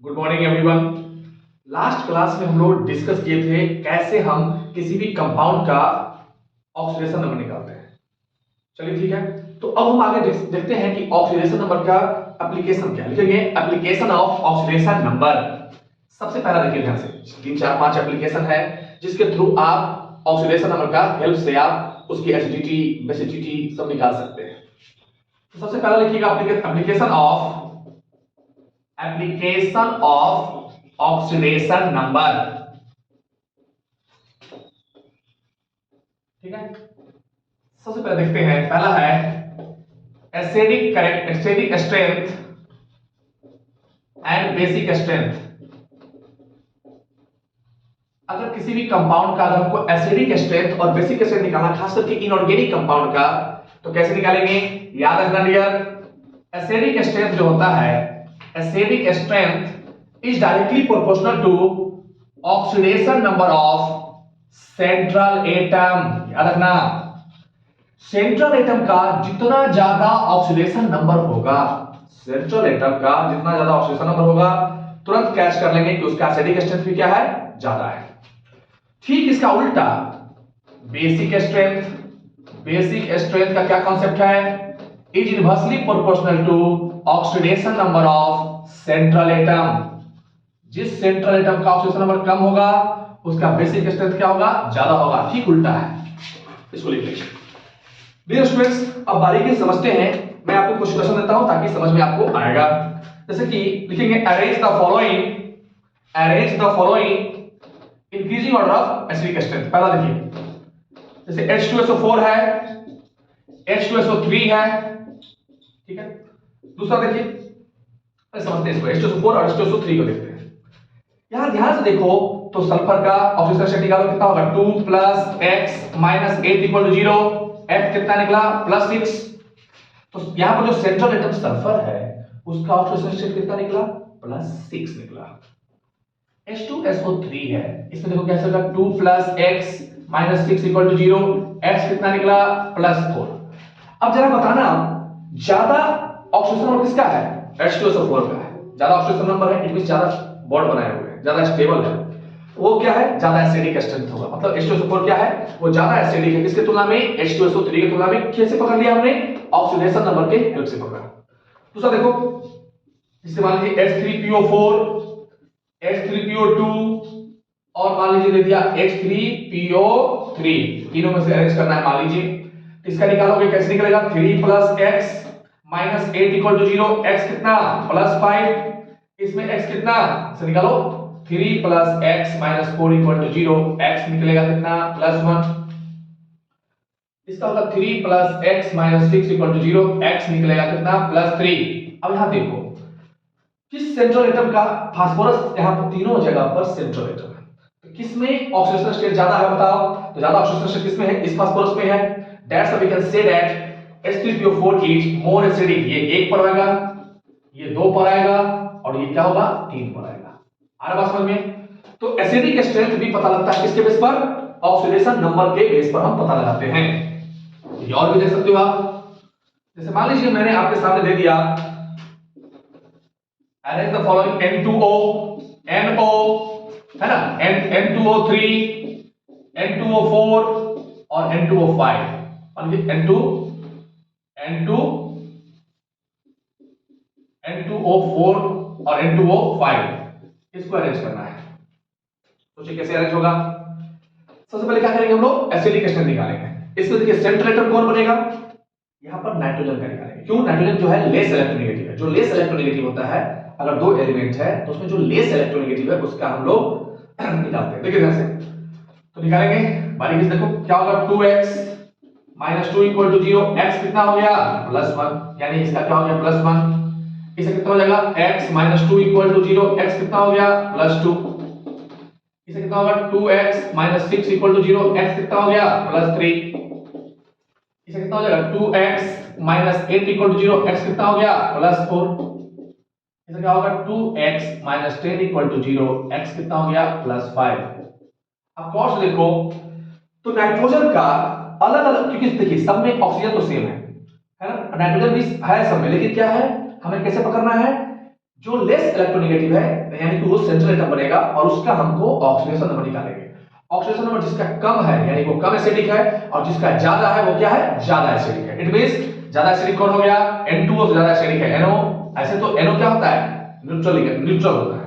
Good morning everyone. Last class में हम लोग डिस्कस किए थे कैसे हम किसी भी कंपाउंड का ऑक्सीडेशन नंबर निकालते हैं। चलिए ठीक है, तो अब हम आगे देखते हैं कि ऑक्सीडेशन नंबर का एप्लीकेशन क्या है। लिखेंगे एप्लीकेशन ऑफ ऑक्सीडेशन नंबर। सबसे पहला देखिए ध्यान से, 3 4 5 एप्लीकेशन है जिसके थ्रू आप ऑक्सीडेशन नंबर का हेल्प से आप उसकी एसिडिटी बेसिडिटी सब निकाल सकते हैं। तो सबसे पहला लिखिएगा एप्लीकेशन ऑफ ऑक्सीडेशन नंबर। ठीक है, सबसे पहले देखते हैं, पहला है acidic strength and basic strength. अगर किसी भी कंपाउंड का अगर हमको एसिडिक स्ट्रेंथ और बेसिक स्ट्रेंथ निकालना, खास करके इनऑर्गेनिक कंपाउंड का, तो कैसे निकालेंगे? याद रखना डियर, एसिडिक स्ट्रेंथ जो होता है, acidic strength is directly proportional to oxidation number of central atom. याद रखना, सेंट्रल एटम का जितना ज्यादा ऑक्सीडेशन नंबर होगा, सेंट्रल एटम का जितना ज्यादा ऑक्सीडेशन नंबर होगा, तुरंत कैच कर लेंगे कि उसका एसिडिक स्ट्रेंथ भी क्या है? ज्यादा है। ठीक इसका उल्टा बेसिक स्ट्रेंथ का क्या कॉन्सेप्ट है? Is inversely proportional to oxidation number of central atom. जिस सेंट्रल एटम का ऑक्सीडेशन नंबर कम होगा उसका बेसिक स्ट्रेंथ क्या होगा? ज्यादा होगा। ठीक उल्टा है, इसको लिख लीजिए। डियर स्टूडेंट्स, अब बारीकी समझते हैं। मैं आपको कुछ क्वेश्चन देता हूं ताकि समझ में आपको आएगा। जैसे कि लिखेंगे arrange the following increasing order of acidic strength. पहला देखिए, जैसे H2SO4 है, H2SO3 है, ठीक है। दूसरा देखिए, समझते हैं इसको, H2SO4 और H2SO3 को देखते हैं। यहां ध्यान से देखो तो सल्फर का ऑक्सीडेशन स्टेट निकालो, कितना होगा? 2 + x - 8 = 0। x कितना निकला? +6। तो यहां पर जो सेंट्रल एटम सल्फर है उसका ऑक्सीडेशन स्टेट कितना निकला? +6 निकला। H2SO3 है, इसमें देखो कैसे होगा? 2 + x - 6 = 0। x कितना निकला? +4। अब जरा बताना, ज्यादा ऑक्सीडेशन नंबर किसका है? H2SO4 का है। ज्यादा ऑक्सीडेशन नंबर है, इट मींस ज्यादा बॉन्ड बनाए हुए हैं, ज्यादा स्टेबल है। वो क्या है? ज्यादा एसिडिक स्ट्रेंथ होगा। मतलब H2SO4 क्या है? वो ज्यादा एसिडिक है। किसके तुलना में? H2SO3 की तुलना में। कैसे पकड़ लिया हमने? ऑक्सीडेशन नंबर के हेल्प से पकड़ा। दूसरा देखो, इससे मान लीजिए H3PO4, H3PO2 और मान लीजिए दे दिया H3PO3। तीनों में से अरेंज करना है मान लीजिए। इसका निकालोगे, कैसे निकलेगा? 3 + x - 8 = 0। x कितना? +5। इसमें x कितना से निकालो? 3 + x - 4 = 0। x निकलेगा कितना? +1। इसका होगा 3 + x - 6 = 0। x निकलेगा कितना? +3। अब यहां देखो, किस सेंट्रल एटम का फास्फोरस, यहां पर तीनों जगह पर सेंट्रल एटम है, तो किसमें ऑक्सीडेशन स्टेट ज्यादा है बताओ? तो ज्यादा ऑक्सीडेशन स्टेट किसमें है? इस फास्फोरस में है। That's why we can say that H3PO4 is more acidic. ये 1 पर आएगा, ये 2 पर आएगा और ये क्या होगा? 3 पर आएगा। आ रहा बात समझ में? तो एसिडिक स्ट्रेंथ भी पता लगता है किसके बेस पर? ऑक्सीडेशन नंबर के बेस पर हम पता लगाते हैं। ये और भी देख सकते हो आप। जैसे मान लीजिए मैंने आपके सामने दे दिया arrange the following N2O, NO है ना, N2O3, N2O4 और N2O5। मान लीजिए N2O4 और N2O5, इसको अरेंज करना है। सोचिए कैसे अरेंज होगा। सबसे पहले क्या करेंगे हम लोग? एसिडिक स्ट्रेंथ निकालेंगे। इसमें देखिए सेंट्रल एटम कौन बनेगा? यहां पर नाइट्रोजन का निकालेंगे। क्यों? नाइट्रोजन जो है लेस इलेक्ट्रोनेगेटिव है। जो लेस इलेक्ट्रोनेगेटिव होता है, अगर 2 एलिमेंट है तो उसमें जो लेस इलेक्ट्रोनेगेटिव है उसका हम लोग निकालते हैं। देखिए ध्यान से, तो निकालेंगे बारीकी से। देखो क्या होगा? 2x - 2 = 0। x कितना हो गया? +1, यानी इसका क्या हो गया? +1। इसका कितना हो जाएगा? x - 2 = 0। x कितना हो गया? +2। इसका कितना होगा? 2x - 6 = 0। x कितना हो गया? +3। इसका कितना हो जाएगा? 2x - 8 = 0। x कितना हो गया? +4। इसका क्या होगा? 2x - 10 = 0। x कितना हो गया? +5। अब क्रॉस देखो तो नाइट्रोजन का अलग अलग, क्योंकि देखिए सब में ऑक्सीजन तो सेम है ना, नाइट्रोजन भी है सब में, लेकिन क्या है, हमें कैसे पकड़ना है? जो लेस इलेक्ट्रोनेगेटिव है यानी कि वो सेंट्रल एटम बनेगा और उसका हमको ऑक्सीडेशन नंबर निकालेंगे। ऑक्सीडेशन नंबर जिसका कम है यानी वो कम एसिडिक है और जिसका ज्यादा है वो क्या है, ज्यादा एसिडिक है। इट मींस ज्यादा एसिडिक कौन हो गया, N2O से ज्यादा एसिडिक है NO। ऐसे तो NO क्या होता है, न्यूट्रल होता है।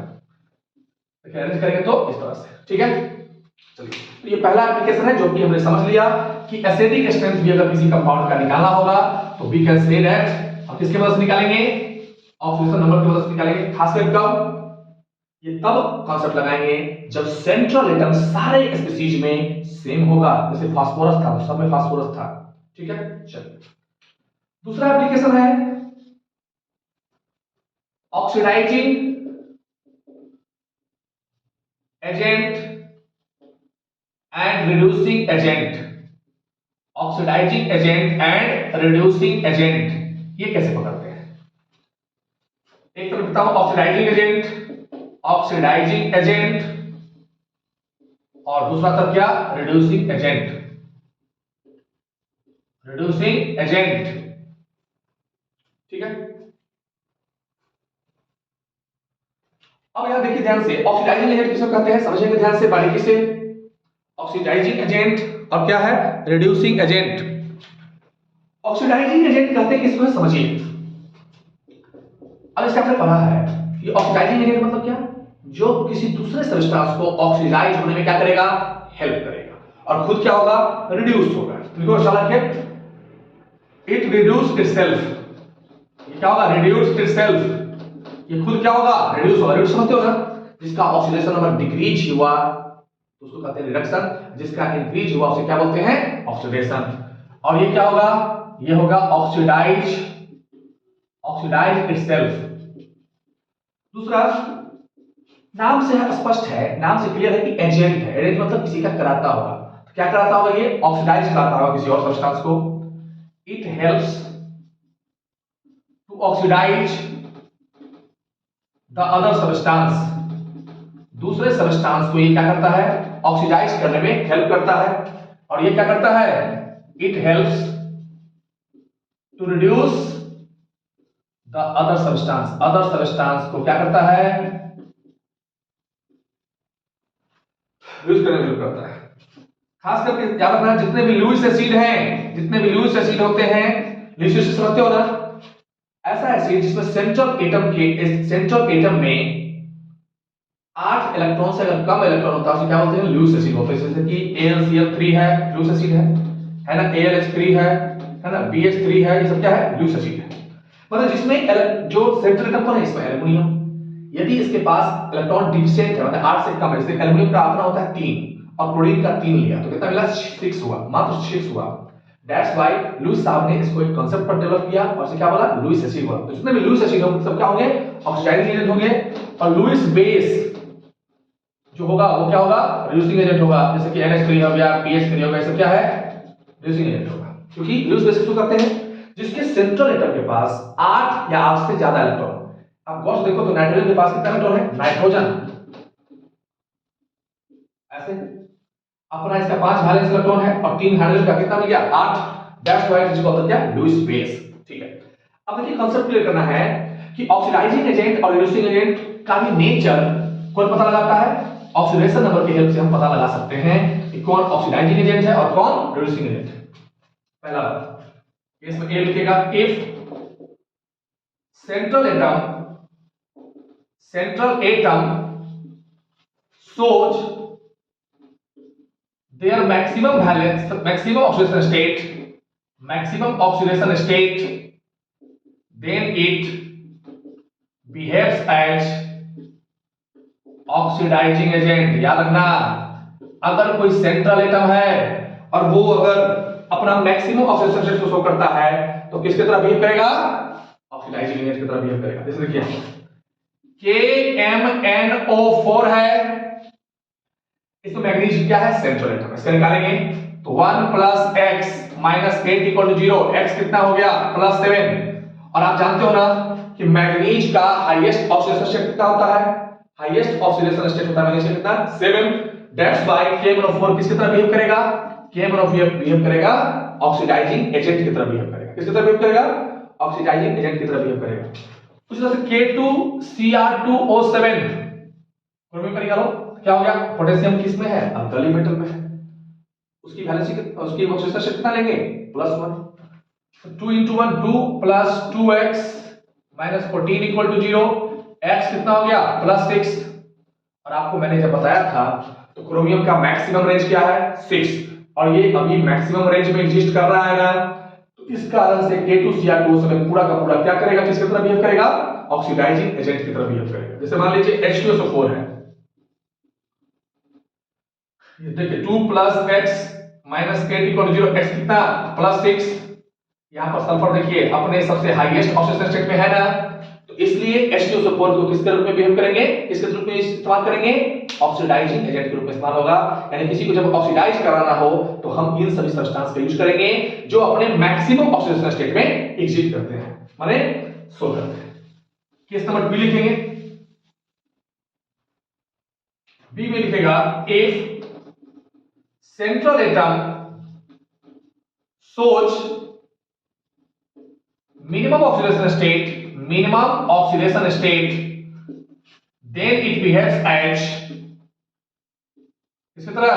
तो अरेंज करेंगे तो इस तरह से, ठीक है। चलिए तो ये पहला एप्लीकेशन है जो कि हमने समझ लिया कि एसिडिक स्ट्रेंथ भी अगर किसी कंपाउंड का निकालना होगा तो वी कैन से दैट हम किसके मदद से निकालेंगे, ऑक्सीडेशन नंबर की मदद से निकालेंगे। खासकर कब, ये तब कॉन्सेप्ट लगाएंगे जब सेंट्रल एटम सारे स्पीशीज में सेम होगा। जैसे फास्फोरस था तो सब में फास्फोरस था, ठीक है। चलिए दूसरा एप्लीकेशन है oxidising agent and reducing agent. Oxidising agent and reducing agent ये कैसे पकड़ते हैं, एक तरफ बताऊं ऑक्सीडाइजिंग एजेंट और दूसरा तरफ क्या, रिड्यूसिंग एजेंट। ठीक है। अब यहां देखिए ध्यान से, ऑक्सीडाइजिंग एजेंट किसको कहते हैं समझेंगे ध्यान से बारीकी से। ऑक्सीडाइजिंग एजेंट और क्या है, रिड्यूसिंग एजेंट। ऑक्सीडाइजिंग एजेंट कहते हैं किसको, समझिए। अब इसका आपने पढ़ा है कि ऑक्सीडाइजिंग एजेंट मतलब क्या, जो किसी दूसरे सब्सटेंस को ऑक्सीडाइज होने में क्या करेगा, हेल्प करेगा और खुद क्या होगा, रिड्यूस होगा। देखो शाला के इट रिड्यूस इटसेल्फ, ये क्या होगा, रिड्यूस इटसेल्फ। ये खुद क्या होगा, रिड्यूस होगा। रिड्यूस समझते हो ना, जिसका ऑक्सीडेशन नंबर डिक्रीज हुआ तो उसको कहते हैं रिडक्शन, जिसका इंक्रीज हुआ उसे क्या बोलते हैं, ऑक्सीडेशन। और ये क्या होगा, ये होगा ऑक्सीडाइज इटसेल्फ। दूसरा, नाम से स्पष्ट है, नाम से क्लियर है कि एजेंट है। एजेंट मतलब किसी का कराता होगा, तो क्या कराता होगा, ये ऑक्सीडाइज कराता होगा किसी और सब्सटेंस को। It helps to oxidise the other substance, दूसरे सब्सटेंस को ये क्या करता है, ऑक्सीडाइज करने में हेल्प करता है। और ये क्या करता है, it helps to reduce the other substance, other substance को क्या करता है, रिड्यूस करने में हेल्प करता है। खास करके याद रखना जितने भी लुईस एसिड हैं, जितने भी लुईस एसिड होते हैं, लुईस एसिड समझते हो ना, ऐसा एसिड जिसमें सेंट्रल एटम में 8 इलेक्ट्रॉन से अगर कम इलेक्ट्रॉन होता है उसे क्या बोलते हैं, लुईस एसिड बोलते हैं। जैसे कि AlCl3 है, लुईस एसिड है ना, AlH3 है ना, BH3 है, ये सब क्या है, लुईस एसिड है। मतलब जिसमें जो सेंट्रल एटम कौन है, इसमें एल्युमिनियम, यदि इसके पास इलेक्ट्रॉन डिफिशिएंट है मतलब 8 से कम है, जैसे एल्युमिनियम का अपना होता है 3 और क्लोरीन का 3 लिया तो कितना मिला, 6 हुआ, मात्र 6 हुआ। दैट्स व्हाई लुईस साहब ने इसको एक कांसेप्ट पर डेवलप किया और इसे क्या बोला, लुईस एसिड बोला। तो जितने भी लुईस एसिड होंगे सब क्या होंगे, ऑक्सीडाइजिंग एजेंट होंगे। और लुईस बेस जो होगा वो क्या होगा, रिड्यूसिंग एजेंट होगा। जैसे कि NH3 हो गया, BH3 हो गया, सब क्या है, रिड्यूसिंग एजेंट होगा। क्योंकि लुईस बेस किसको कहते हैं, जिसके सेंट्रल एटम के पास 8 या 8 से ज्यादा इलेक्ट्रॉन। आप गौर से देखो तो नाइट्रोजन के पास कितना इलेक्ट्रॉन है, नाइट्रोजन ऐसे अपना इसका 5 वैलेंस इलेक्ट्रॉन है और 3 हाइड्रोजन का कितना मिल गया, 8। That's why it is called क्या, लुईस बेस। ठीक है। अब देखिए कांसेप्ट क्लियर करना है कि ऑक्सीडाइजिंग एजेंट और रिड्यूसिंग एजेंट का भी नेचर कौन पता लगाता है, ऑक्सीडेशन नंबर की हेल्प से हम पता लगा सकते हैं कि कौन ऑक्सीडाइजिंग एजेंट है और कौन रिड्यूसिंग एजेंट है। पहला इसमें ए लिखेगा, if central atom shows their maximum valence, maximum oxidation state, then it behaves as oxidising agent. याद रखना, अगर कोई सेंट्रल एटम है और वो अगर अपना मैक्सिमम ऑक्सीडेशन स्टेट को शो करता है तो किसकी तरह बिहेव करेगा, ऑक्सीडाइजिंग एजेंट की तरह बिहेव करेगा। जैसे देखिए KMnO4 है, इसमें मैग्नीशियम क्या है, सेंट्रल एटम। इसका निकालेंगे तो 1 + x - 8 = 0। x कितना हो गया, +7। और आप जानते हो ना कि मैग्नीज का हाईएस्ट ऑक्सीडेशन स्टेट कितना होता है, हाईएस्ट ऑक्सीडेशन स्टेट होता है मैग्नीशियम कितना, 7। दैट्स व्हाई KMnO4 किसकी तरह बिहेव करेगा, KMnO4 बिहेव करेगा ऑक्सीडाइजिंग एजेंट की तरह बिहेव करेगा। किसकी तरह बिहेव करेगा, ऑक्सीडाइजिंग एजेंट की तरह बिहेव करेगा। उसी तरह से K2Cr2O7 क्रोमियम का निकालो, क्या हो गया? पोटेशियम किस में है? अल्कली मेटल में है। उसकी वैलेंसी उसकी ऑक्सीडेशन कितना लेंगे? +1। 2 into 1 2 plus 2x minus 14 equal to 0। x कितना हो गया? +6। और आपको मैंने जब बताया था तो क्रोमियम का मैक्सिमम रेंज क्या है? 6, और ये अभी मैक्सिमम रेंज में एग्जिस्ट कर रहा है ना, तो इस कारण से K2Cr2O7 पूरा का पूरा क्या करेगा? किसकी तरह बिहेव करेगा? ऑक्सीडाइजिंग एजेंट की तरह बिहेव करेगा। जैसे मान लीजिए H2SO4 है, ये देखिए 2 plus x minus K equal to 0, x कितना? +6। यहाँ पर सल्फर देखिए अपने सबसे हाईएस्ट ऑक्सीडेशन स्टेट में है ना, तो इसलिए H2SO4 को किसके रूप में बिहेव करेंगे? किसके रूप में इस्तेमाल करेंगे? ऑक्सीडाइजिंग एजेंट के रूप में इस्तेमाल होगा। यानी किसी को जब ऑक्सीडाइज कराना हो तो हम इन सभी सब्सटेंस का यूज करेंगे जो अपने मैक्सिमम ऑक्सीडेशन स्टेट में एग्जिस्ट करते हैं, माने शो करते हैं। केस नंबर बी लिखेंगे। बी में लिखेगा if central atom shows minimum oxidation state, then it behaves as किसकी तरह?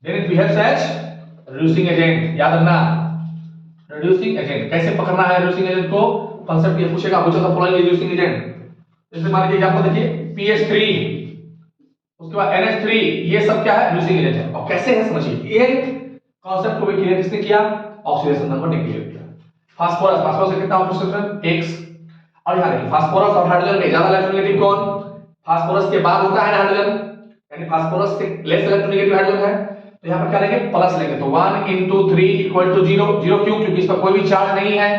then it behaves as reducing agent। याद रखना, reducing agent कैसे पकड़ना है reducing agent को? कंसेप्ट ये पूछेगा, which of the following is reducing agent। जैसे मान लीजिए एग्जांपल देखिए PH3, उसके बाद NH3, ये सब क्या है? रिड्यूसिंग एजेंट है। और कैसे है समझिए, ये कांसेप्ट को भी क्लियर किसने किया? ऑक्सीडेशन नंबर ने क्लियर किया। फास्फोरस, फास्फोरस का कितना ऑक्सीडेशन? X। और यहां देखिए फास्फोरस और हाइड्रोजन में ज्यादा इलेक्ट्रोनेगेटिव कौन? फास्फोरस के बाद होता है ना हाइड्रोजन, यानी फास्फोरस से लेस इलेक्ट्रोनेगेटिव हाइड्रोजन है, तो यहां पर क्या लेंगे? प्लस लेंगे, तो 1 into 3 equal to 0। 0 क्यों? क्योंकि इस पर कोई भी चार्ज नहीं है,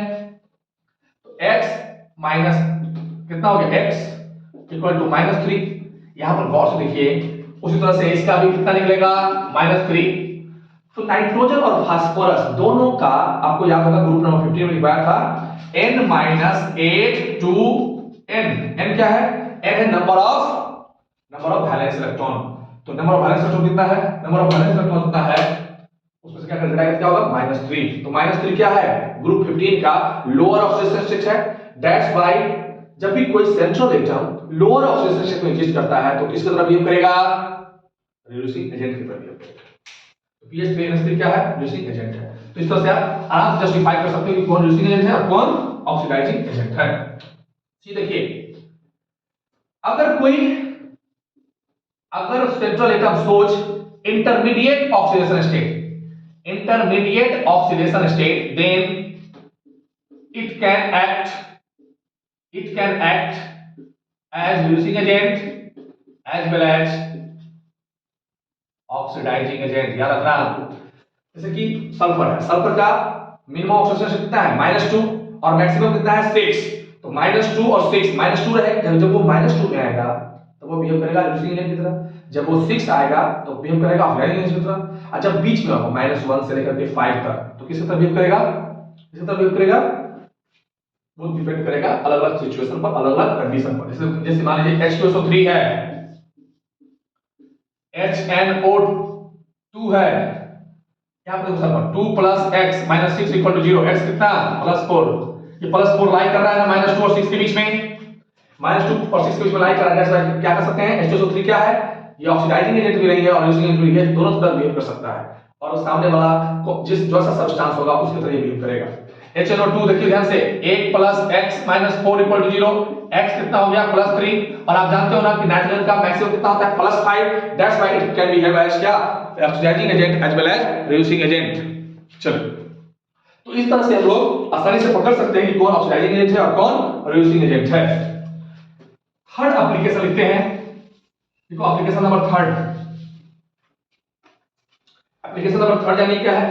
तो x माइनस कितना हो गया? x equal to -3। यहां पर गौर से देखिए, उसी तरह से इसका भी कितना निकलेगा? -3। तो नाइट्रोजन और फास्फोरस दोनों का आपको याद होगा ग्रुप नंबर 15 में लिखवाया था n-8 to n। n क्या है? n है नंबर ऑफ वैलेंस इलेक्ट्रॉन। तो नंबर ऑफ वैलेंस इलेक्ट्रॉन कितना है? नंबर ऑफ वैलेंस इलेक्ट्रॉन कितना है? उसमें से क्या कर घटाएगा? क्या होगा? -3। तो -3 क्या है? ग्रुप 15 का लोअर ऑक्सीडेशन स्टेट है। दैट्स व्हाई जब भी कोई central atom lower oxidation state में एग्जिस्ट करता है तो किसकी तरह बिहेव करेगा? रिड्यूसिंग एजेंट की तरह बिहेव करेगा। तो PH3NH3 क्या है? रिड्यूसिंग एजेंट है। तो इस तरह से आप आराम से जस्टिफाई कर सकते हो कि कौन रिड्यूसिंग एजेंट है और कौन ऑक्सीडाइजिंग एजेंट है। जी देखिए, अगर सेंट्रल एटम सोच intermediate oxidation state, then it can act as reducing agent as well as oxidizing agent। याद रखना, जैसे कि सल्फर है, सल्फर का मिनिमम ऑक्सीडेशन कितना है? -2 और मैक्सिमम कितना है? 6। तो -2 और 6, -2 रहेगा, जब वो -2 में आएगा तो वो बिहेव करेगा रिड्यूसिंग एजेंट की तरह, जब वो 6 आएगा तो बिहेव करेगा ऑक्सीडाइजिंग एजेंट की तरह, और जब बीच में होगा -1 से लेकर के 5 तक तो किस तरह बिहेव करेगा? वो डिपेंड करेगा अलग अलग सिचुएशन पर, अलग अलग कंडीशन पर। जैसे मान लीजिए H2SO3 है, HNO2 है, यहां पर देखो sir 2 plus x minus 6 equal to 0। x कितना? +4। ये +4 लाई कर रहा है ना -2 और 6 के बीच में, -2 और 6 के बीच में लाई कर रहा है। क्या कर सकते हैं? H2SO3 क्या है? ये ऑक्सीडाइजिंग एजेंट भी नहीं है और रिड्यूसिंग एजेंट भी है, दोनों तरह बिहेव कर सकता है, और सामने वाला को जिस जैसा सब्सटेंस होगा उसकी तरह बिहेव करेगा। HNO2 देखिए ध्यान से, 1 plus x minus 4 equal to 0। x कितना हो गया? +3। और आप जानते हो ना कि नाइट्रोजन का मैक्सिमम कितना होता है? +5। That's why it can behave as क्या? Oxidising agent as well as reducing agent. चलो, तो इस तरह से हम लोग आसानी से पकड़ सकते हैं कि कौन ऑक्सीडाइजिंग एजेंट है और कौन रिड्यूसिंग एजेंट है। थर्ड एप्लीकेशन लिखते हैं, देखो application number third. Application number third यानी क्या है?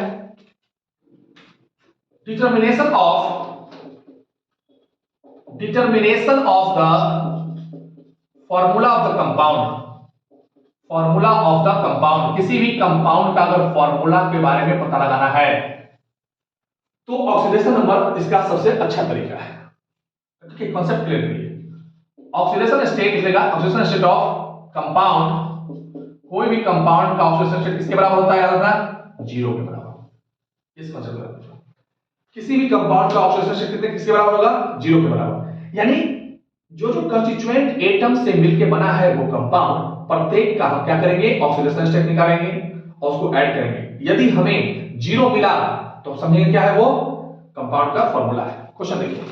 determination of the formula of the compound। किसी भी कंपाउंड का अगर फॉर्मूला के बारे में पता लगाना है तो ऑक्सीडेशन नंबर इसका सबसे अच्छा तरीका है। ठीक है, कॉन्सेप्ट क्लियर करिए। ऑक्सीडेशन स्टेट लिखेगा, ऑक्सीडेशन स्टेट ऑफ कंपाउंड, कोई भी कंपाउंड का ऑक्सीडेशन स्टेट किसके बराबर होता है? याद रखना, 0 के बराबर। इस कॉन्सेप्ट को किसी भी कंपाउंड का ऑक्सीडेशन स्टेट कितने किसके बराबर होगा? 0 के बराबर। यानी जो जो कंस्टिट्यूएंट एटम से मिलकर बना है वो कंपाउंड, प्रत्येक का हम क्या करेंगे, ऑक्सीडेशन स्टेट निकालेंगे और उसको ऐड करेंगे। यदि हमें जीरो मिला तो हम समझेंगे क्या है वो, कंपाउंड का फॉर्मूला है। क्वेश्चन देखिए,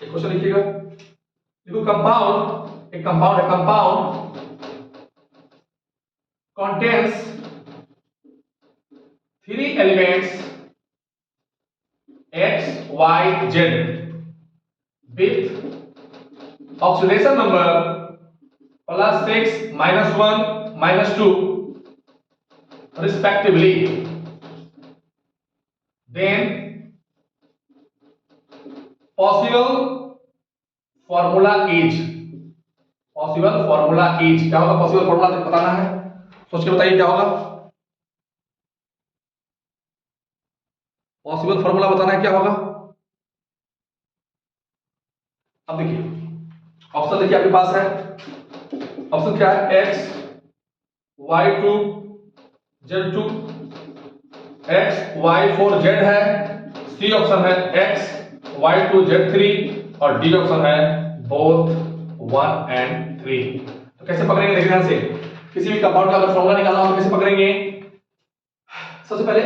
एक क्वेश्चन लिखिएगा। देखो कंपाउंड, एक कंपाउंड है, compound contains 3 elements X, Y, Z with oxidation number +6, -1, -2 respectively. Then possible formula is, possible formula is क्या होगा, possible formula बताना है, सोच के बताइए क्या होगा। पॉसिबल फॉर्मूला बताना है क्या होगा। अब देखिए ऑप्शन देखिए आपके पास है, ऑप्शन क्या है, x y2 z2 x y4 z है, सी ऑप्शन है x y2 z3 और डी ऑप्शन है बोथ 1 and 3। तो कैसे पकड़ेंगे, देखिए ध्यान से, किसी भी कंपाउंड का अगर फॉर्मूला निकालना हो तो कैसे पकड़ेंगे। सबसे पहले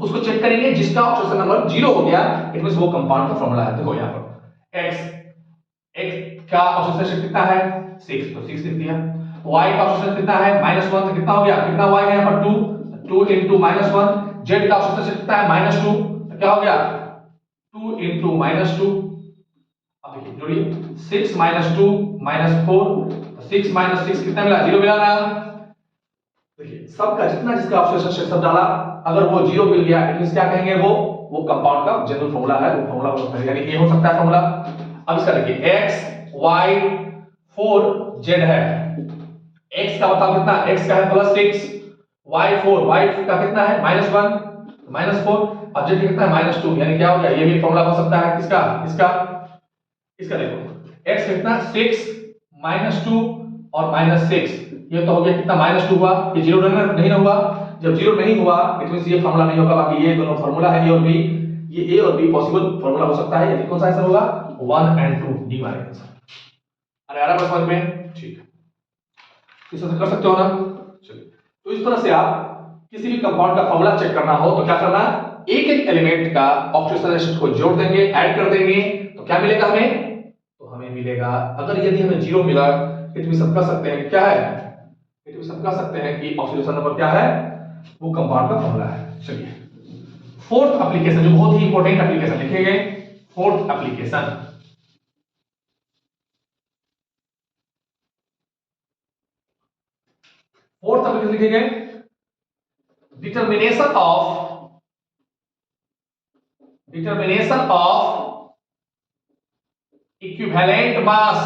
उसको चेक करेंगे, जिसका ऑक्सीडेशन नंबर 0 हो गया इट मींस वो कंपाउंड का फॉर्मूला है। देखो यहां पर x का ऑक्सीडेशन स्टेट कितना है 6, तो 6 लिख दिया। y का ऑक्सीडेशन कितना है -1, तो कितना हो गया, कितना y है यहां पर 2, 2 into -1। z का ऑक्सीडेशन स्टेट कितना है -2, तो क्या हो गया 2 into -2। अब देखिए जोड़िए 6 -2 -4, तो 6 - 6 कितना मिला, 0 मिला ना। देखिए सबका जितना जिसका ऑक्सीडेशन स्टेट सब डाला, अगर वो 0 मिल गया इट मींस क्या कहेंगे, वो कंपाउंड का जनरल फॉर्मूला है, वो फॉर्मूला हो सकता है, यानी ये हो सकता है फॉर्मूला। अब इसका देखिए x y 4 z है, x का बताओ कितना, x का है +6, y4 y का कितना है -1 -4 और z कितना है -2, यानी क्या हो गया, ये भी फॉर्मूला हो सकता है किसका, इसका देखो x कितना 6 -2 और -6, ये तो हो गया कितना -2 हुआ, ये 0 नहीं हुआ, जब 0 नहीं हुआ इट मींस ये फार्मूला नहीं होगा। बाकी ये दोनों फार्मूला है, ए और बी, ये ए और बी पॉसिबल फार्मूला हो सकता है, यदि कौन सा आंसर होगा 1 and 2, डी हमारा आंसर। अरे आ रहा है समझ में, ठीक है, इस तरह से कर सकते हो ना। चलिए तो इस तरह से आप किसी भी कंपाउंड का फार्मूला चेक करना हो तो क्या करना, एक एक एलिमेंट का ऑक्सीडेशन स्टेट को जोड़ देंगे, ऐड कर देंगे, तो क्या मिलेगा हमें, तो हमें मिलेगा, अगर यदि हमें 0 मिला इट मींस हम कह सकते हैं क्या है, इट मींस हम कह सकते हैं कि ऑक्सीडेशन नंबर क्या है, वो कंपाउंड का फॉर्मूला है। चलिए फोर्थ एप्लीकेशन, जो बहुत ही इंपॉर्टेंट एप्लीकेशन लिखेंगे, फोर्थ एप्लीकेशन, फोर्थ एप्लीकेशन लिखेंगे, determination of equivalent mass,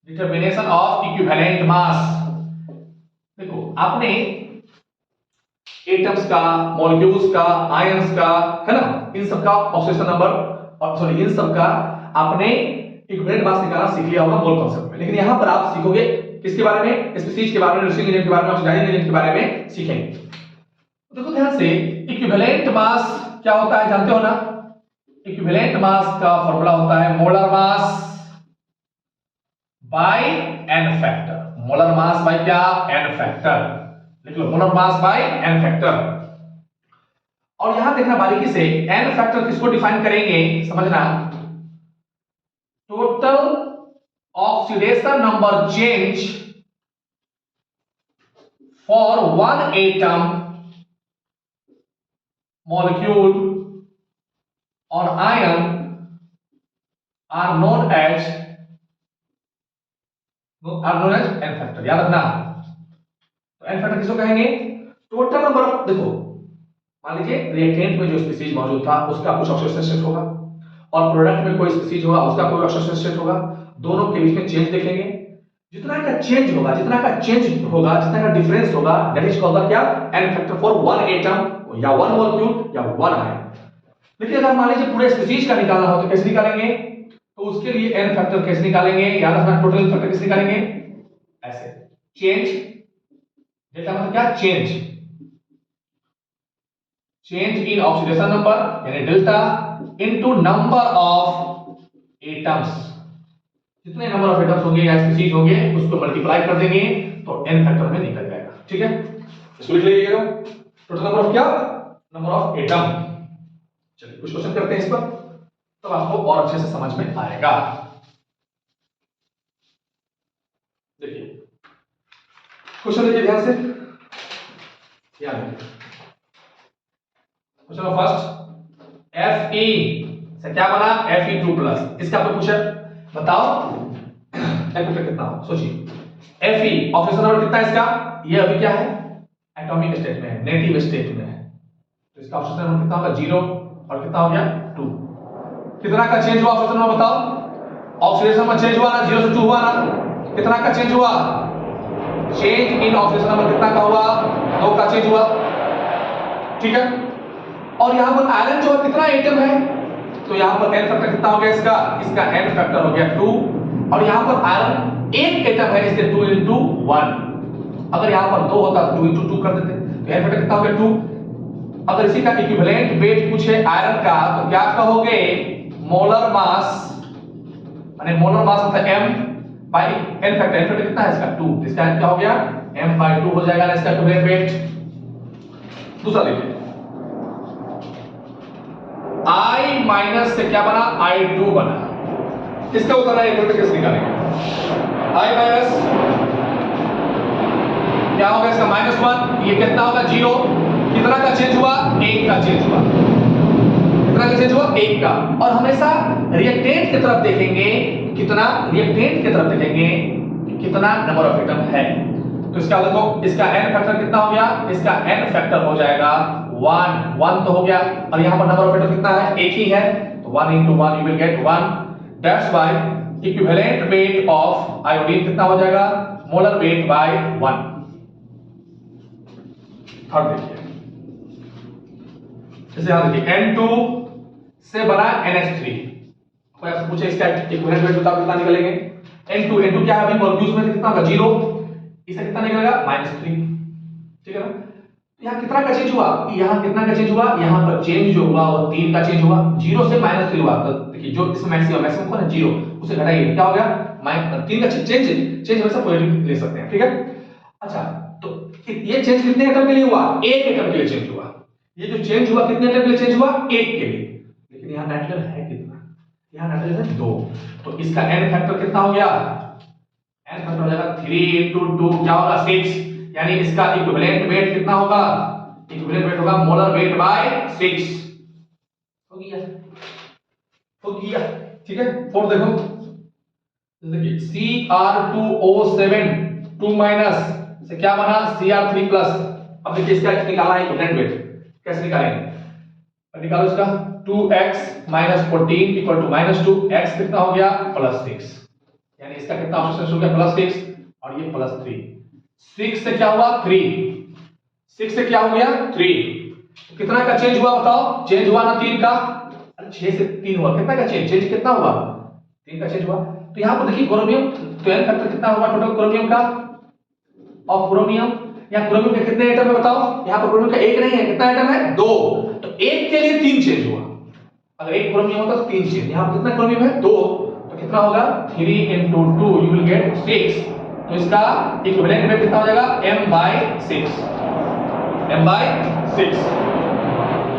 determination of equivalent mass. देखो आपने एटम्स का, मॉलिक्यूल्स का, आयंस का, है ना, इन सब का ऑक्सीडेशन नंबर और सॉरी इन सब का आपने इक्विवेलेंट मास निकालना सीख लिया होगा मोल कांसेप्ट में, लेकिन यहां पर आप सीखोगे किसके बारे में, स्पीशीज के बारे में, रिड्यूसिंग एजेंट के बारे में, ऑक्सीडाइजिंग एजेंट के बारे में सीखेंगे। देखो ध्यान से, इक्विवेलेंट मास क्या होता है जानते हो ना, इक्विवेलेंट मास का फॉर्मूला होता है molar mass by n factor, molar mass by क्या, n फैक्टर, लिख low molar mass by n factor. और यहां देखना बारीकी से, n फैक्टर किसको डिफाइन करेंगे समझना, total oxidation number change for one atom, molecule और ion are known as n factor, याद रखना। तो n फैक्टर किसको कहेंगे, टोटल नंबर ऑफ, देखो मान लीजिए रिएक्टेंट में जो स्पीशीज मौजूद था उसका कुछ ऑक्सीडेशन स्टेट होगा और प्रोडक्ट में कोई स्पीशीज होगा उसका कोई ऑक्सीडेशन स्टेट होगा, दोनों के बीच में चेंज देखेंगे, जितना का चेंज होगा, जितना का डिफरेंस होगा, दैट इज कॉल्ड क्या, n factor for one atom या वन मॉलिक्यूल या वन आयन। लेकिन अगर मान लीजिए पूरे स्पीशीज का निकालना हो तो कैसे निकालेंगे, तो उसके लिए n फैक्टर कैसे निकालेंगे, याद रखना टोटल फैक्टर कैसे निकालेंगे, ऐसे चेंज, डेल्टा मतलब क्या, चेंज इन ऑक्सीडेशन नंबर यानी delta into number of atoms, जितने नंबर ऑफ एटम्स होंगे या स्पीशीज होंगे उसको मल्टीप्लाई कर देंगे तो n फैक्टर में निकल जाएगा। ठीक है, इसको लिख लीजिएगा। टोटल नंबर ऑफ क्या? Number of atom. चलिए कुछ क्वेश्चन करते हैं इस पर, तब आपको और अच्छे से समझ में आएगा। देखिए क्वेश्चन देखिए ध्यान से, ध्यान देखिए। क्वेश्चन फर्स्ट, Fe से क्या बना? Fe2+। इसका आपको पूछा, बताओ एटॉमिक कितना हो, सोचिए। Fe ऑक्सीजन नंबर कितना है इसका? ये अभी क्या है? एटॉमिक स्टेट में है, नेगेटिव स्टेट में है, तो इसका ऑक्सीजन नंबर कितना होगा? 0। और कितना हो गया? 2। कितना का चेंज हुआ ऑक्सीजन नंबर बताओ? ऑक्सीडेशन नंबर चेंज हुआ ना, 0 से 2 हुआ ना, कितना का चेंज हुआ? चेंज इन ऑक्सीजन नंबर कितना का हुआ? 2 का चेंज हुआ। ठीक है, और यहां पर आयरन जो है कितना एटम है? तो यहां पर n फैक्टर कितना हो गया इसका? इसका n फैक्टर हो गया 2, और यहां पर आयरन एक एटम है इसलिए 2 into 1। अगर यहां पर 2 होता तो 2 into 2 कर देते, तो n फैक्टर कितना हो गया? 2। अगर इसी का इक्विवेलेंट वेट पूछे आयरन का तो क्या कहोगे? मोलर मास, माने मोलर मास मतलब m by n factor. n factor कितना है इसका? 2, इसका n क्या हो गया? m/2 हो जाएगा ना इसका इक्विवेलेंट वेट। दूसरा देखिए, I माइनस से क्या बना? I2 बना। इसका उत्तर है इक्वेशन कैसे निकालेंगे? I माइनस क्या होगा इसका? -1। ये कितना होगा? 0। कितना का चेंज हुआ? 1 का चेंज हुआ। कितना का चेंज हुआ? 1 का। और हमेशा रिएक्टेंट की तरफ देखेंगे, कितना रिएक्टेंट की तरफ देखेंगे कितना नंबर ऑफ एटम है। तो इसका देखो, इसका n फैक्टर कितना हो गया? इसका n फैक्टर हो जाएगा 1 तो हो गया, और यहां पर नंबर ऑफ एटम कितना है? एक ही है, तो 1 into 1 you will get 1। That's why equivalent weight of iodine कितना हो जाएगा? Molar weight by 1। थर्ड देखिए, जैसे यहां देखिए N2 से बना NH3, कोई आपसे पूछे इसका इक्विवेलेंट वेट बताओ कितना निकलेंगे? N2 क्या है? अभी मॉलिक्यूल्स में कितना होगा? 0। इसका कितना निकलेगा? -3। ठीक है ना? यहाँ कितना का चेंज हुआ? यहाँ कितना का चेंज हुआ? यहाँ पर चेंज जो हुआ वो 3 का चेंज हुआ, 0 से -3 हुआ। तो देखिए जो इसमें मैक्सिमम कौन है? 0, उसे घटाइए, क्या हो गया? -3 का चेंज हमेशा पॉजिटिव ले सकते हैं। ठीक है, अच्छा तो ये चेंज कितने एटम के लिए हुआ? एक एटम के लिए चेंज हुआ। ये जो चेंज हुआ कितने एटम के लिए चेंज हुआ? एक के लिए। लेकिन यहाँ नाइट्रोजन है कितना? यहाँ नाइट्रोजन है 2, तो इसका n फैक्टर कितना हो गया? n फैक्टर हो जाएगा 3 into 2 क्या होगा? 6। यानी इसका इक्विवेलेंट वेट कितना होगा? इक्विवेलेंट वेट होगा मोलर वेट बाय 6। हो गया, हो गया। ठीक है, फोर्थ देखो, देखिए Cr2O7 2- से क्या बना? Cr3+। अब देखिए इसका निकालना है इक्विवेलेंट वेट, कैसे निकालेंगे? निकालो इसका 2x - 14 = -2। x कितना हो गया? +6। यानी इसका कितना ऑप्शन हो गया? +6, और ये +3। 6 से क्या हुआ? 3। 6 से क्या हो गया? 3। तो कितना का चेंज हुआ बताओ? चेंज हुआ ना 3 का? अरे 6 से 3 हुआ, कितना का चेंज कितना हुआ? 3 का चेंज हुआ। तो यहां पर देखिए क्रोमियम, तो n फैक्टर कितना होगा टोटल क्रोमियम का? ऑफ क्रोमियम, यहां क्रोमियम के कितने एटम है बताओ? यहां पर क्रोमियम का एक नहीं है, कितना एटम है? 2। तो एक के लिए 3 चेंज हुआ। अगर एक क्रोमियम होता तो 3 चेंज, यहां पर कितना क्रोमियम है? 2, तो कितना होगा? 3 into 2 you will get 6। तो इसका इक्विवेलेंट वेट कितना हो जाएगा? m/6। m/6।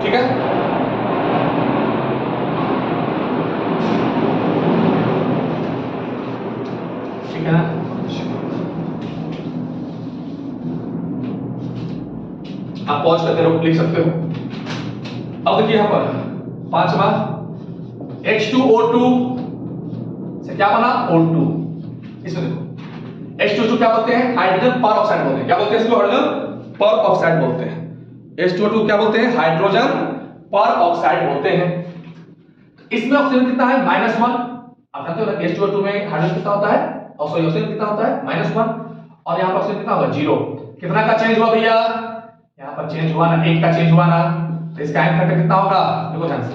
ठीक है, ठीक है ना? आप पॉज करते रहो, लिख सकते हो। अब देखिए यहां पर पांचवा H2O2 से क्या बना? O2। इसमें देखो H2O2 क्या बोलते हैं? हाइड्रोजन पर ऑक्साइड बोलते हैं। क्या बोलते हैं इसको? हाइड्रोजन पर ऑक्साइड बोलते हैं। H2O2 क्या बोलते हैं? हाइड्रोजन पर ऑक्साइड बोलते हैं। इसमें ऑक्सीजन कितना है? -1। आप जानते हो ना H2O2 में हाइड्रोजन कितना होता है? और सॉरी ऑक्सीजन कितना होता है? -1। और यहां पर ऑक्सीजन कितना होगा? 0। कितना का चेंज हुआ भैया? यहां पर चेंज हुआ ना, 1 का चेंज हुआ ना, तो इसका n फैक्टर कितना होगा? देखो ध्यान से,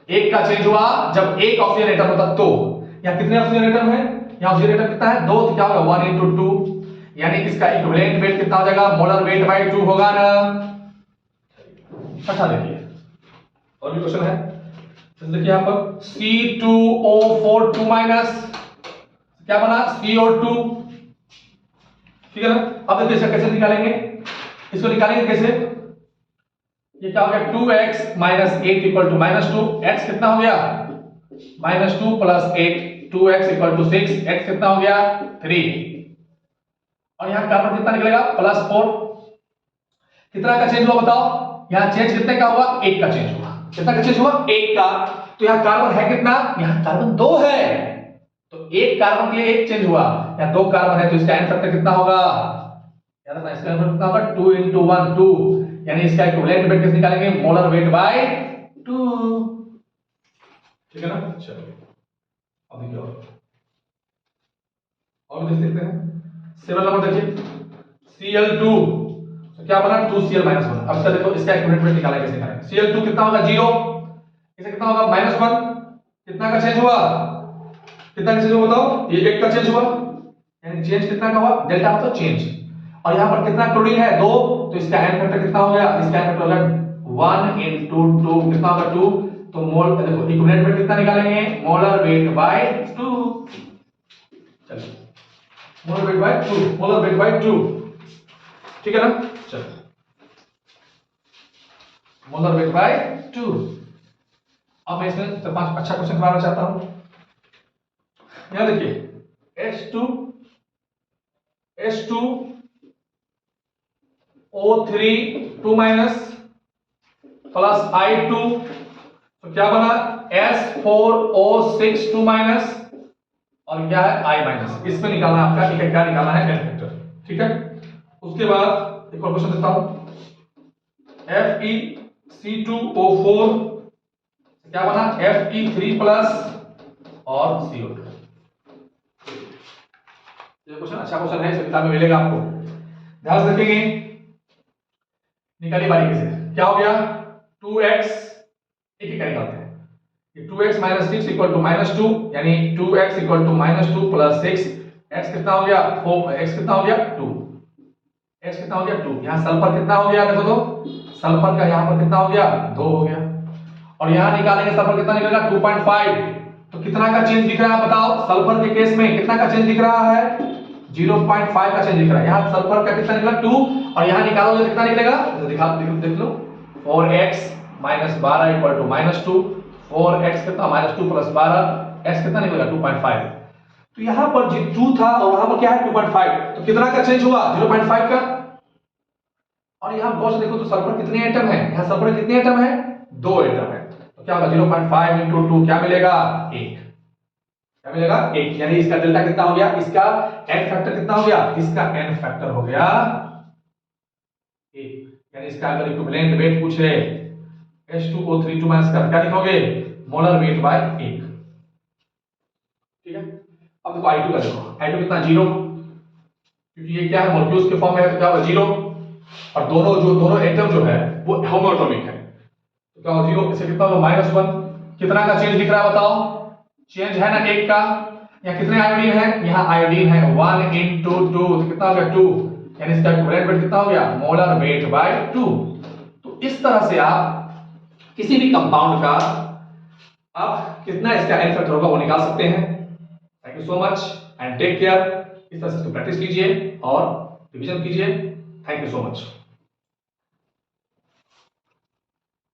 1 का चेंज हुआ जब एक ऑक्सीजन एटम होता तो। यहां कितने ऑक्सीजन एटम है? यहां ऑक्सीजन एटम कितना है? 2, तो क्या होगा? 1 into 2। यानी इसका इक्विवेलेंट वेट कितना हो जाएगा? मोलर वेट बाय 2 होगा ना। अच्छा देखिए और भी क्वेश्चन है, जैसे देखिए यहां पर C2O4 2 माइनस क्या बना CO2, ठीक है ना। अब देखिए इसका कैसे निकालेंगे, इसको निकालेंगे कैसे, ये क्या हो गया 2x minus 8 equal to -2, x कितना हो गया -2 plus 8, 2x equal to 6, x कितना हो गया 3, और यहां कार्बन कितना निकलेगा +4। कितना का चेंज हुआ बताओ, यहां चेंज कितने का हुआ, 1 का चेंज हुआ। कितना का चेंज हुआ, 1 का। तो यहां कार्बन है कितना, यहां कार्बन 2 है, तो 1 कार्बन के लिए 1 चेंज हुआ, यहां 2 कार्बन है तो इसका एन फैक्टर कितना होगा, याद रखना इसका एन फैक्टर कितना होगा 2 × 1 2, यानी इसका इक्विवेलेंट वेट कैसे निकालेंगे, मोलर वेट बाय 2, ठीक है ना। चलो अब देखिए और देखते हैं 7 नंबर देखिए Cl2, तो क्या बना 2Cl-1। अब इसका देखो इसका इक्विवेलेंट वेट निकाला कैसे निकालेंगे, Cl2 कितना होगा 0, इसे कितना होगा -1, कितना का चेंज हुआ, कितना का चेंज हुआ बताओ, ये 1 का चेंज हुआ, यानी चेंज कितना का हुआ, डेल्टा मतलब चेंज। और यहां पर कितना क्लोरीन है 2, तो इसका एन फैक्टर कितना हो गया, इसका एन फैक्टर होगा 1 × 2, कितना होगा 2, तो मोल देखो इक्विवेलेंट वेट कितना निकालेंगे, मोलर वेट बाय 2, चलिए molar weight by 2, molar weight by 2, ठीक है ना। चलो मोलर वेट बाय 2। अब मैं इसमें 5 अच्छा क्वेश्चन कराना चाहता हूं, यहां देखिए H2O3 2 माइनस प्लस I2, तो क्या बना S4O6 2 माइनस, और क्या है I माइनस, इसमें निकालना है आपका, ठीक है, क्या निकालना है एन फैक्टर, ठीक है। उसके बाद एक और क्वेश्चन देता हूं, FeC2O4 क्या बना Fe3 प्लस और CO2। ये क्वेश्चन अच्छा क्वेश्चन है, किताब में मिलेगा आपको, ध्यान से रखेंगे। निकालिए बारीकी से, क्या हो गया 2x, एक एक निकालते हैं, ये 2x - 6 इक्वल टू -2, यानी 2x equal to -2 plus 6, x कितना हो गया 4, x कितना हो गया 2, x कितना हो गया 2। यहां सल्फर कितना हो गया देखो तो, सल्फर का यहां पर कितना हो गया 2 हो गया, और यहां निकालेंगे सल्फर कितना निकलेगा 2.5, तो कितना का चेंज दिख रहा है बताओ, सल्फर के केस में कितना का चेंज दिख रहा है 0.5 का चेंज दिख रहा है। यहां सल्फर का कितना निकला 2, और यहां निकालोगे कितना निकलेगा, तो देख लो 4x - 12 इक्वल टू -2, 4x कितना -2 प्लस 12, x कितना निकलेगा 2.5। तो यहां पर जो 2 था और वहां पर क्या है 2.5, तो कितना का चेंज हुआ 0.5 का। और यहां गौर से देखो तो सल्फर कितने एटम है, यहां सल्फर कितने एटम है 2 एटम है, तो क्या होगा 0.5 × 2 क्या मिलेगा 1, क्या मिलेगा 1, यानी इसका डेल्टा कितना हो गया, इसका एन फैक्टर कितना हो गया, इसका एन फैक्टर हो गया 1, यानी इसका अगर इक्विवेलेंट वेट पूछे H2O3 2 माइनस का क्या लिखोगे, मोलर वेट बाय 1, ठीक है। अब देखो I2 का देखो, I2 कितना 0, क्योंकि ये क्या है मॉलिक्यूल्स के फॉर्म में है, तो क्या होगा 0, और दोनों एटम जो है वो होमोएटॉमिक है, तो क्या होगा 0, इससे कितना होगा -1। कितना का चेंज दिख रहा है बताओ, चेंज है ना 1 का, या कितने आयोडीन है, यहां आयोडीन है 1 × 2, तो कितना हो गया 2, यानी इसका इक्विवेलेंट वेट कितना हो गया, मोलर वेट बाय 2। तो इस तरह से आप किसी भी कंपाउंड का आप कितना इसका एन फैक्टर होगा वो निकाल सकते हैं। Thank you so much and take care. इस तरह से प्रैक्टिस कीजिए और रिवीजन कीजिए। Thank you so much.